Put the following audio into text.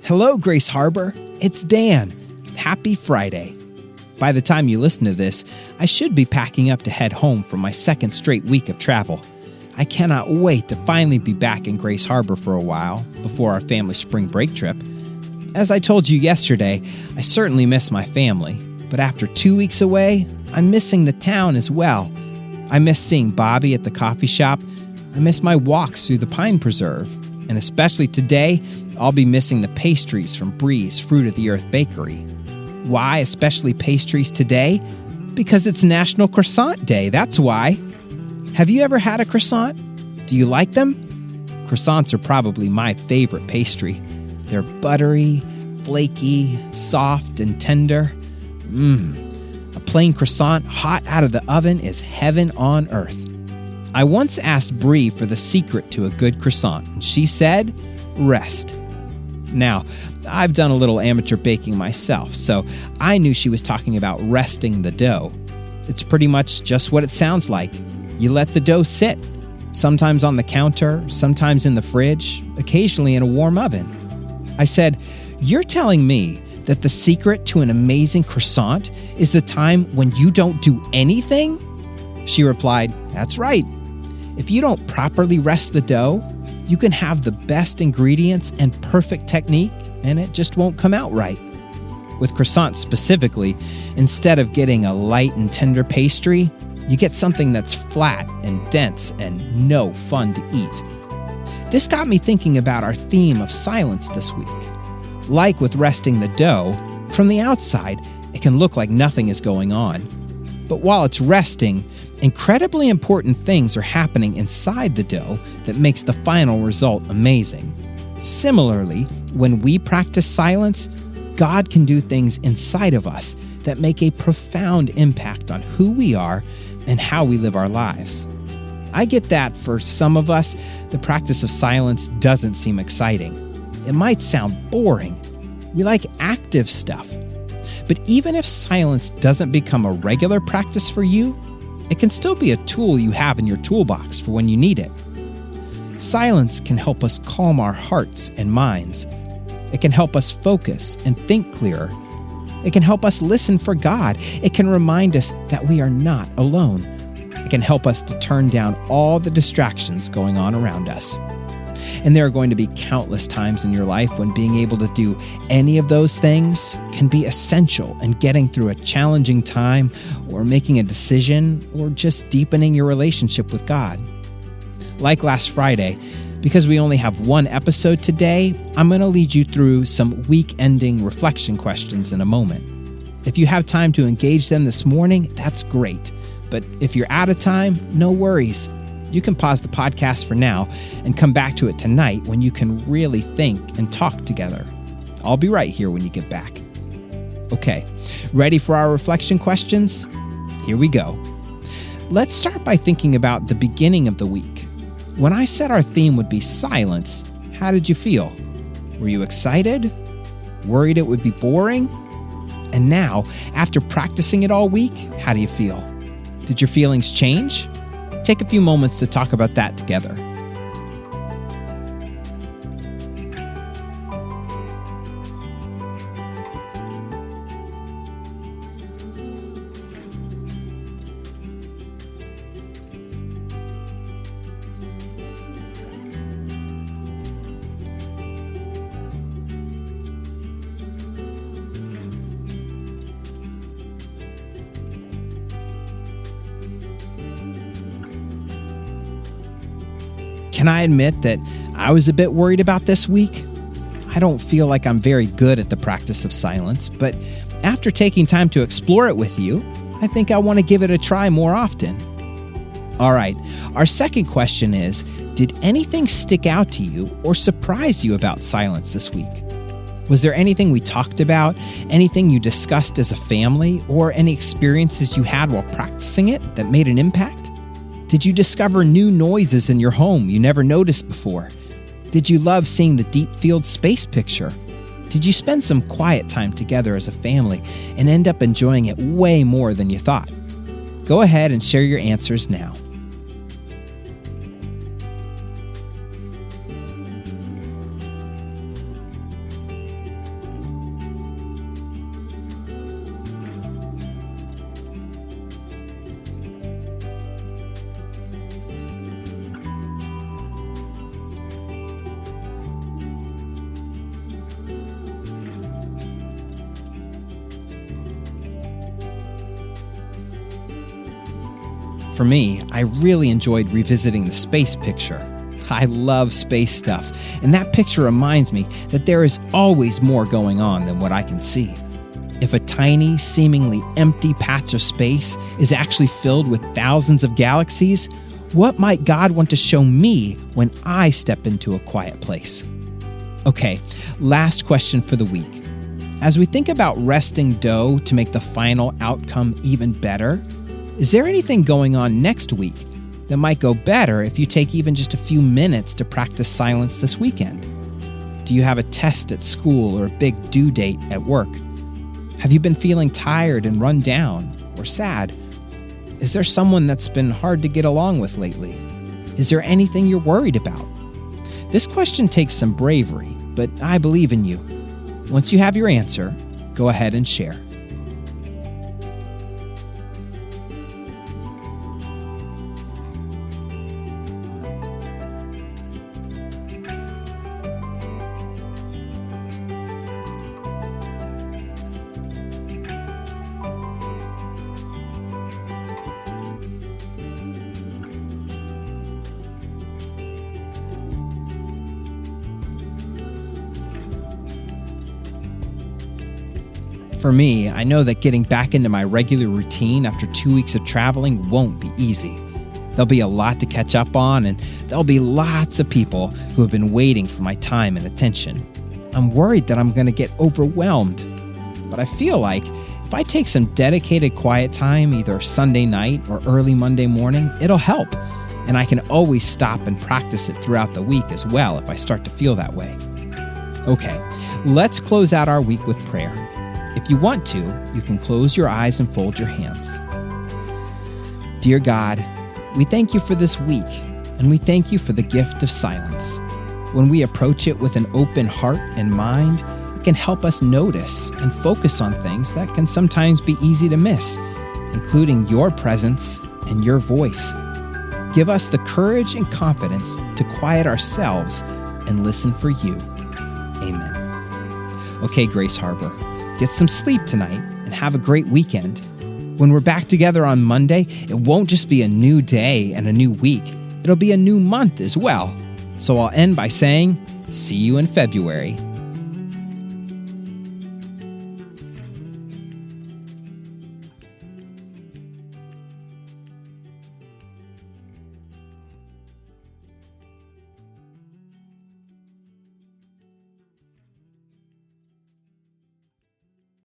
Hello, Grace Harbor. It's Dan. Happy Friday. By the time you listen to this, I should be packing up to head home for my second straight week of travel. I cannot wait to finally be back in Grace Harbor for a while before our family spring break trip. As I told you yesterday, I certainly miss my family, but after 2 weeks away, I'm missing the town as well. I miss seeing Bobby at the coffee shop. I miss my walks through the Pine Preserve. And especially today, I'll be missing the pastries from Bree's Fruit of the Earth Bakery. Why especially pastries today? Because it's National Croissant Day, that's why. Have you ever had a croissant? Do you like them? Croissants are probably my favorite pastry. They're buttery, flaky, soft, and tender. A plain croissant hot out of the oven is heaven on earth. I once asked Bree for the secret to a good croissant, and she said, rest. Now, I've done a little amateur baking myself, so I knew she was talking about resting the dough. It's pretty much just what it sounds like. You let the dough sit, sometimes on the counter, sometimes in the fridge, occasionally in a warm oven. I said, you're telling me that the secret to an amazing croissant is the time when you don't do anything? She replied, that's right. If you don't properly rest the dough, you can have the best ingredients and perfect technique, and it just won't come out right. With croissants specifically, instead of getting a light and tender pastry, you get something that's flat and dense and no fun to eat. This got me thinking about our theme of silence this week. Like with resting the dough, from the outside, it can look like nothing is going on. But while it's resting, incredibly important things are happening inside the dough that makes the final result amazing. Similarly, when we practice silence, God can do things inside of us that make a profound impact on who we are and how we live our lives. I get that for some of us, the practice of silence doesn't seem exciting. It might sound boring. We like active stuff. But even if silence doesn't become a regular practice for you, it can still be a tool you have in your toolbox for when you need it. Silence can help us calm our hearts and minds. It can help us focus and think clearer. It can help us listen for God. It can remind us that we are not alone. It can help us to turn down all the distractions going on around us. And there are going to be countless times in your life when being able to do any of those things can be essential in getting through a challenging time or making a decision or just deepening your relationship with God. Like last Friday, because we only have one episode today, I'm going to lead you through some week-ending reflection questions in a moment. If you have time to engage them this morning, that's great. But if you're out of time, no worries. You can pause the podcast for now and come back to it tonight when you can really think and talk together. I'll be right here when you get back. Okay, ready for our reflection questions? Here we go. Let's start by thinking about the beginning of the week. When I said our theme would be silence, how did you feel? Were you excited? Worried it would be boring? And now, after practicing it all week, how do you feel? Did your feelings change? Take a few moments to talk about that together. Can I admit that I was a bit worried about this week? I don't feel like I'm very good at the practice of silence, but after taking time to explore it with you, I think I want to give it a try more often. All right, our second question is, did anything stick out to you or surprise you about silence this week? Was there anything we talked about, anything you discussed as a family, or any experiences you had while practicing it that made an impact? Did you discover new noises in your home you never noticed before? Did you love seeing the deep field space picture? Did you spend some quiet time together as a family and end up enjoying it way more than you thought? Go ahead and share your answers now. For me, I really enjoyed revisiting the space picture. I love space stuff, and that picture reminds me that there is always more going on than what I can see. If a tiny, seemingly empty patch of space is actually filled with thousands of galaxies, what might God want to show me when I step into a quiet place? Okay, last question for the week. As we think about resting dough to make the final outcome even better, is there anything going on next week that might go better if you take even just a few minutes to practice silence this weekend? Do you have a test at school or a big due date at work? Have you been feeling tired and run down or sad? Is there someone that's been hard to get along with lately? Is there anything you're worried about? This question takes some bravery, but I believe in you. Once you have your answer, go ahead and share. For me, I know that getting back into my regular routine after 2 weeks of traveling won't be easy. There'll be a lot to catch up on, and there'll be lots of people who have been waiting for my time and attention. I'm worried that I'm going to get overwhelmed. But I feel like if I take some dedicated quiet time, either Sunday night or early Monday morning, it'll help. And I can always stop and practice it throughout the week as well if I start to feel that way. Okay, let's close out our week with prayer. If you want to, you can close your eyes and fold your hands. Dear God, we thank you for this week, and we thank you for the gift of silence. When we approach it with an open heart and mind, it can help us notice and focus on things that can sometimes be easy to miss, including your presence and your voice. Give us the courage and confidence to quiet ourselves and listen for you. Amen. Okay, Grace Harbor. Get some sleep tonight and have a great weekend. When we're back together on Monday, it won't just be a new day and a new week. It'll be a new month as well. So I'll end by saying, see you in February.